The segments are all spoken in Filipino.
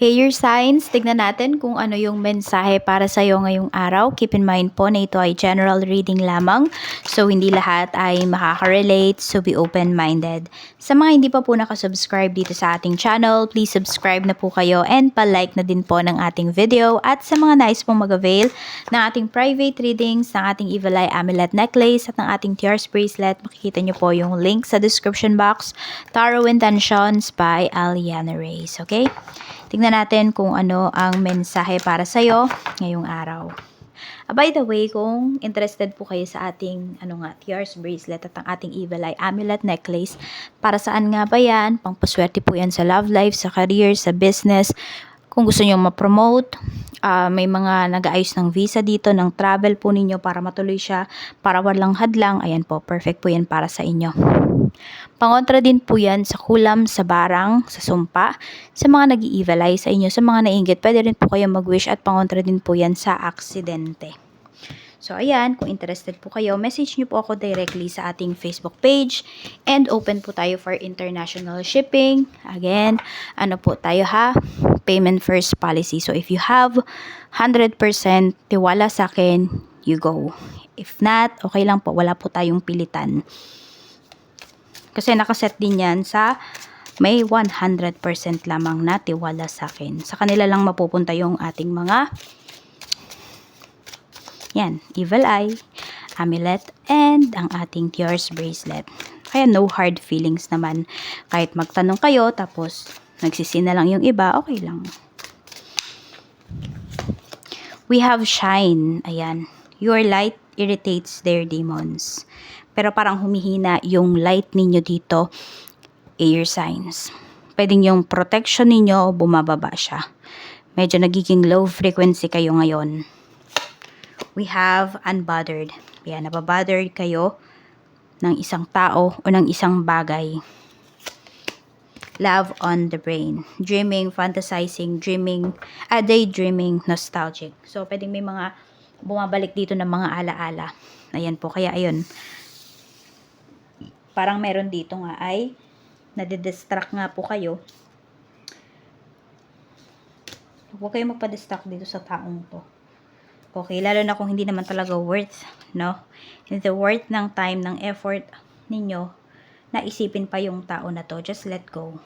Air signs, tignan natin kung ano yung mensahe para sa iyo ngayong araw. Keep in mind po na ito ay general reading lamang. So, hindi lahat ay makaka-relate. So, be open-minded. Sa mga hindi pa po nakasubscribe dito sa ating channel, please subscribe na po kayo and pa-like na din po ng ating video. At sa mga nais pong mag-avail ng ating private readings, ng ating Evil Eye Amulet Necklace at ng ating Tears Bracelet, makikita nyo po yung link sa description box. Tarot Intentions by Aliana Reyes. Okay? Tingnan natin kung ano ang mensahe para sa'yo ngayong araw. By the way, kung interested po kayo sa ating Tears Bracelet at ang ating Evil Eye Amulet Necklace, para saan nga ba yan? Pangpaswerte po yan sa love life, sa career, sa business. Kung gusto nyo ma-promote, may mga nag-aayos ng visa dito, ng travel po ninyo para matuloy siya, para walang hadlang. Ayan po, perfect po yan para sa inyo. Pangontra din po yan sa kulam, sa barang, sa sumpa, sa mga nag-i-evil eye sa inyo, sa mga nainggit. Pwede rin po kayo mag-wish at pangontra din po yan sa aksidente. So, ayan, kung interested po kayo, message nyo po ako directly sa ating Facebook page and open po tayo for international shipping. Again, ano po tayo ha? Payment first policy. So, if you have 100% tiwala sa akin, you go. If not, okay lang po, wala po tayong pilitan. Kasi nakaset din yan sa may 100% lamang na tiwala sa akin. Sa kanila lang mapupunta yung ating mga Evil Eye, Amulet, and ang ating Tears Bracelet. Kaya no hard feelings naman. Kahit magtanong kayo, tapos nagsisi na lang yung iba, okay lang. We have Shine. Ayan. Your light irritates their demons. Pero parang humihina yung light ninyo dito, air signs. Pwedeng yung protection ninyo, bumababa siya. Medyo nagiging low frequency kayo ngayon. We have unbothered. Yan, nababothered kayo ng isang tao o ng isang bagay. Love on the brain. Dreaming, fantasizing, daydreaming, nostalgic. So, pwedeng may mga bumabalik dito ng mga alaala. Ayan po, kaya ayun. Parang meron dito nga ay nadidistract nga po kayo. Huwag kayong magpa-distract dito sa taong to. Okay, lalo na kung hindi naman talaga worth, no? Hindi worth ng time, ng effort ninyo na isipin pa yung tao na to. Just let go.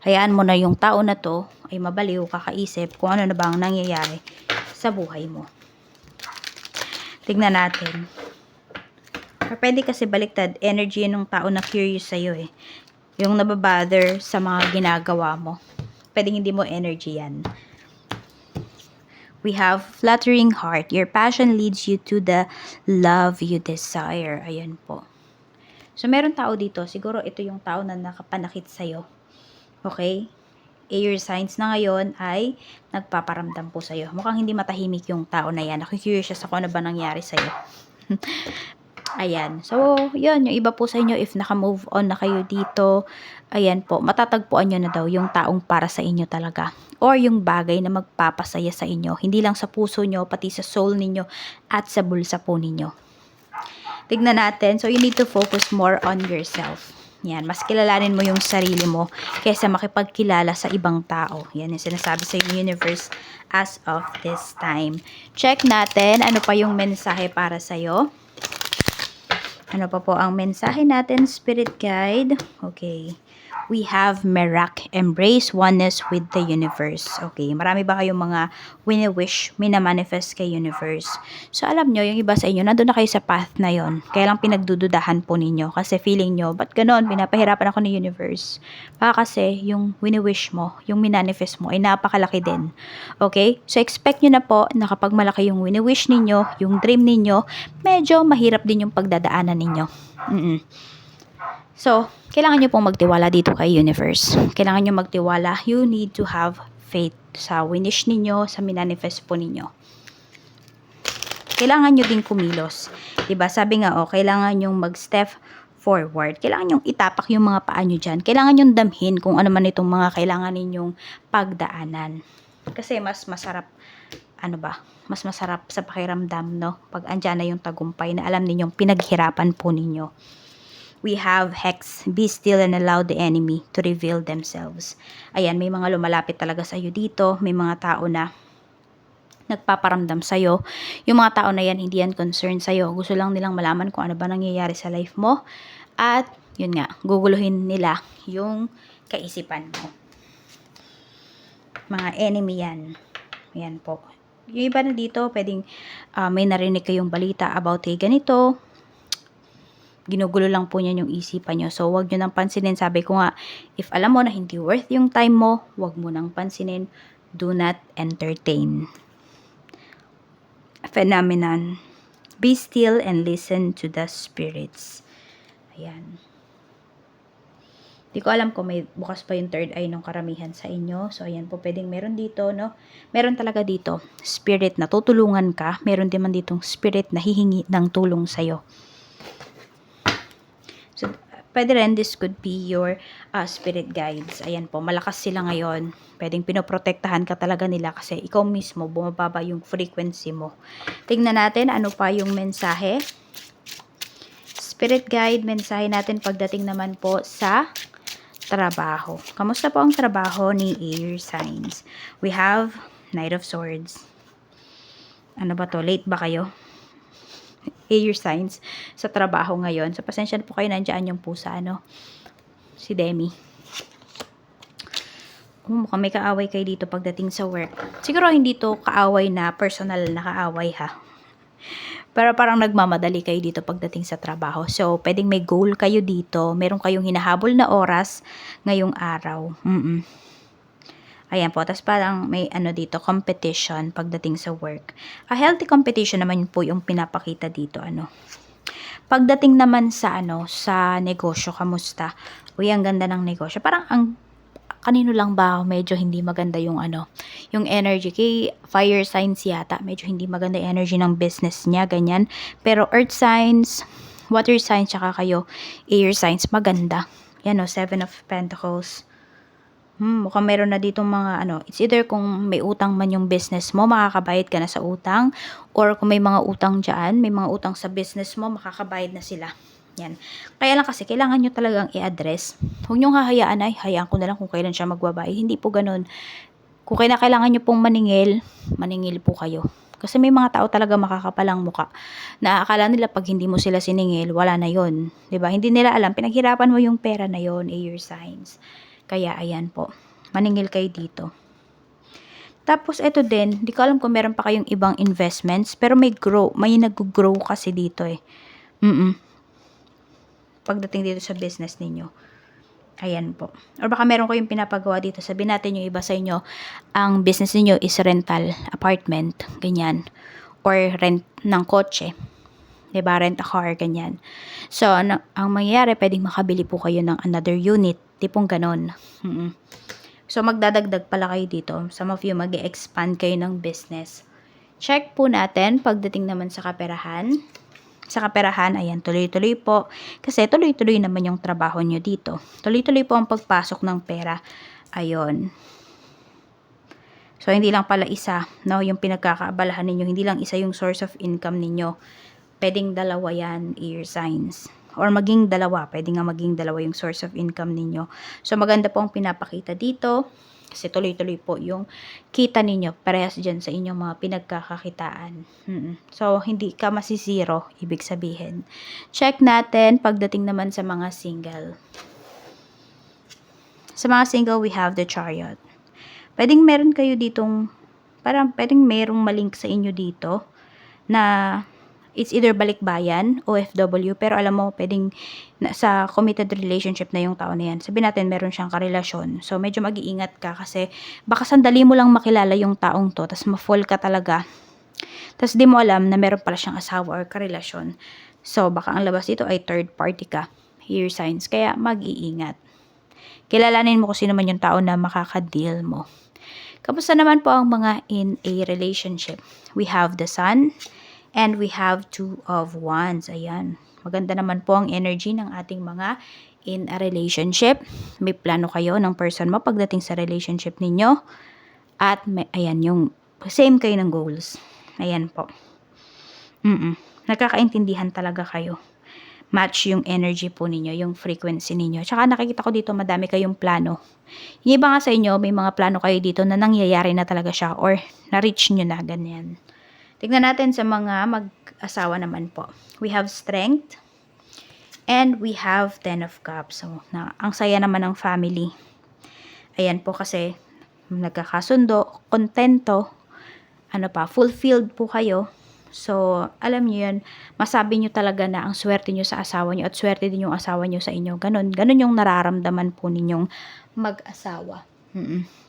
Hayaan mo na yung tao na to ay mabaliw, kakaisip kung ano na bang nangyayari sa buhay mo. Tignan natin. Pwede kasi baliktad, energy ng tao na curious sa'yo eh. Yung nababother sa mga ginagawa mo. Pwede hindi mo energy yan. We have fluttering heart. Your passion leads you to the love you desire. Ayan po. So, meron tao dito. Siguro ito yung tao na nakapanakit sa'yo. Okay? Air signs na ngayon ay nagpaparamdam po sa'yo. Mukhang hindi matahimik yung tao na yan. Nakikurious siya sa kung ano ba nangyari sa'yo. Ayan. So, yun. Yung iba po sa inyo, if naka-move on na kayo dito, ayan po, matatagpuan nyo na daw yung taong para sa inyo talaga. Or yung bagay na magpapasaya sa inyo. Hindi lang sa puso nyo, pati sa soul ninyo at sa bulsa po ninyo. Tignan natin. So, you need to focus more on yourself. Yan. Mas kilalanin mo yung sarili mo kaysa makipagkilala sa ibang tao. Yan yung sinasabi sa universe as of this time. Check natin ano pa yung mensahe para sa'yo. Ano pa po ang mensahe natin, Spirit Guide? Okay. We have Merak, embrace oneness with the universe. Okay, marami ba kayong mga wini-wish, mina-manifest kay universe? So, alam nyo, yung iba sa inyo, nandun na kayo sa path na yon. Kaya lang pinagdududahan po ninyo. Kasi feeling nyo, ba't ganon? Pinapahirapan ako ni universe. Baka kasi, yung wini-wish mo, yung minanifest mo, ay napakalaki din. Okay? So, expect nyo na po na kapag malaki yung wini-wish ninyo, yung dream ninyo, medyo mahirap din yung pagdadaanan ninyo. So, kailangan nyo pong magtiwala dito kay universe. Kailangan nyo magtiwala. You need to have faith sa winish ninyo, sa minanifest po ninyo. Kailangan nyo din kumilos. Diba? Sabi nga, kailangan nyo mag-step forward. Kailangan nyo itapak yung mga paa nyo dyan. Kailangan nyo damhin kung ano man itong mga kailangan ninyong pagdaanan. Kasi mas masarap, mas masarap sa pakiramdam, no? Pag andyan na yung tagumpay na alam ninyong pinaghirapan po ninyo. We have Hex, be still and allow the enemy to reveal themselves. Ayan, may mga lumalapit talaga sa iyo dito. May mga tao na nagpaparamdam sa'yo. Yung mga tao na yan, hindi yan concerned sa'yo. Gusto lang nilang malaman kung ano ba nangyayari sa life mo. At, yun nga, guguluhin nila yung kaisipan mo. Mga enemy yan. Yan po. Yung iba na dito, pwedeng may narinig kayong balita about ganito. Ginugulo lang po niyan yung isipan nyo. So, wag nyo nang pansinin. Sabi ko nga, if alam mo na hindi worth yung time mo, wag mo nang pansinin. Do not entertain. Phenomenon. Be still and listen to the spirits. Ayan. Di ko alam kung may bukas pa yung third eye ng karamihan sa inyo. So, ayan po, pwedeng meron dito, no? Meron talaga dito, spirit na tutulungan ka. Meron din man ditong spirit na hihingi ng tulong sa'yo. So, pwede rin, this could be your spirit guides. Ayan po, malakas sila ngayon. Pwedeng pinoprotektahan ka talaga nila kasi ikaw mismo, bumababa yung frequency mo. Tingnan natin, ano pa yung mensahe. Spirit guide, mensahe natin pagdating naman po sa trabaho. Kamusta po ang trabaho ni air signs? We have Knight of Swords. Ano ba to? Late ba kayo? Air signs sa trabaho ngayon. So, pasensya na po kayo, nandiyan yung pusa, ano? Si Demi. Mukhang may kaaway kayo dito pagdating sa work. Siguro hindi to kaaway na personal na kaaway, ha? Pero parang nagmamadali kayo dito pagdating sa trabaho. So, pwedeng may goal kayo dito. Meron kayong hinahabol na oras ngayong araw. Ayan po. Tapos parang may ano dito, competition pagdating sa work. A healthy competition naman po yung pinapakita dito. Pagdating naman sa sa negosyo, kamusta? Uy, ang ganda ng negosyo. Parang kanino lang ba medyo hindi maganda yung yung energy kay fire signs yata, medyo hindi maganda yung energy ng business niya, ganyan. Pero earth signs, water signs, tsaka kayo air signs, maganda. Yan Seven of Pentacles. Mukhang meron na ditong mga it's either kung may utang man yung business mo, makakabayad ka na sa utang, or kung may mga utang dyan, may mga utang sa business mo, makakabayad na sila. Yan. Kaya lang kasi, kailangan nyo talagang i-address. Huwag nyo hahayaan hayaan ko na lang kung kailan siya magbabayad. Hindi po ganun. Kung kailangan nyo pong maningil po kayo. Kasi may mga tao talaga makakapalang muka. Na akala nila pag hindi mo sila siningil, wala na yon, 'di ba? Hindi nila alam, pinaghirapan mo yung pera na yon, air signs. Kaya ayan po, maningil kayo dito. Tapos ito din, di ko alam kung meron pa kayong ibang investments, pero may nag-grow kasi dito pagdating dito sa business ninyo. Ayan po. Or baka meron kayong pinapagawa dito. Sabihin natin yung iba sa inyo, ang business niyo is rental apartment, ganyan. Or rent ng kotse. Diba? Rent a car, ganyan. So, ang mangyayari, pwedeng makabili po kayo ng another unit. Tipong ganon. So, magdadagdag pala kayo dito. Some of you, mag-expand kayo ng business. Check po natin pagdating naman sa kaperahan. Sa kaperahan, ayan, tuloy-tuloy po. Kasi tuloy-tuloy naman yung trabaho nyo dito. Tuloy-tuloy po ang pagpasok ng pera. Ayun. So, hindi lang pala isa, yung pinagkakaabalahan ninyo. Hindi lang isa yung source of income ninyo. Pwedeng dalawa yan, air signs. Or maging dalawa. Pwede nga maging dalawa yung source of income ninyo. So, maganda po ang pinapakita dito. Kasi tuloy-tuloy po yung kita ninyo. Parehas dyan sa inyong mga pinagkakakitaan. So, hindi ka masisiro, ibig sabihin. Check natin pagdating naman sa mga single. Sa mga single, we have the Chariot. Pwedeng meron kayo ditong, parang pwedeng merong malink sa inyo dito na it's either balikbayan, OFW, pero alam mo, pwedeng sa committed relationship na yung tao na yan. Sabihin natin, meron siyang karelasyon. So, medyo mag-iingat ka kasi baka sandali mo lang makilala yung taong to, tas ma-fall ka talaga. Tas di mo alam na meron pala siyang asawa or karelasyon. So, baka ang labas dito ay third party ka. Air signs. Kaya, mag-iingat. Kilalanin mo kung sino man yung tao na makaka-deal mo. Kamusta naman po ang mga in a relationship? We have the Sun, and we have Two of Wands. Ayan. Maganda naman po ang energy ng ating mga in a relationship. May plano kayo ng person mo pagdating sa relationship ninyo. At ayan, yung same kayo ng goals. Ayan po. Nagkakaintindihan talaga kayo. match yung energy po ninyo, yung frequency ninyo. Tsaka nakikita ko dito madami kayong plano. Yung iba nga sa inyo, may mga plano kayo dito na nangyayari na talaga siya or na-reach nyo na, ganyan. Tignan natin sa mga mag-asawa naman po. We have strength and we have 10 of cups. So, ang saya naman ng family. Ayan po kasi nagkakasundo, kontento, fulfilled po kayo. So, alam niyo yun, masabi niyo talaga na ang swerte niyo sa asawa niyo at swerte din yung asawa niyo sa inyo. Ganun yung nararamdaman po ninyong mag-asawa.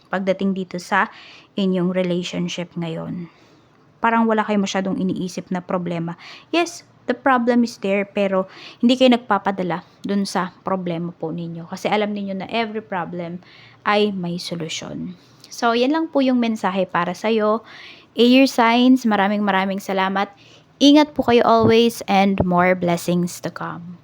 Pagdating dito sa inyong relationship ngayon. Parang wala kayo masyadong iniisip na problema. Yes, the problem is there, pero hindi kayo nagpapadala dun sa problema po ninyo. Kasi alam niyo na every problem ay may solusyon. So, yan lang po yung mensahe para sa'yo. Air signs, maraming salamat. Ingat po kayo always and more blessings to come.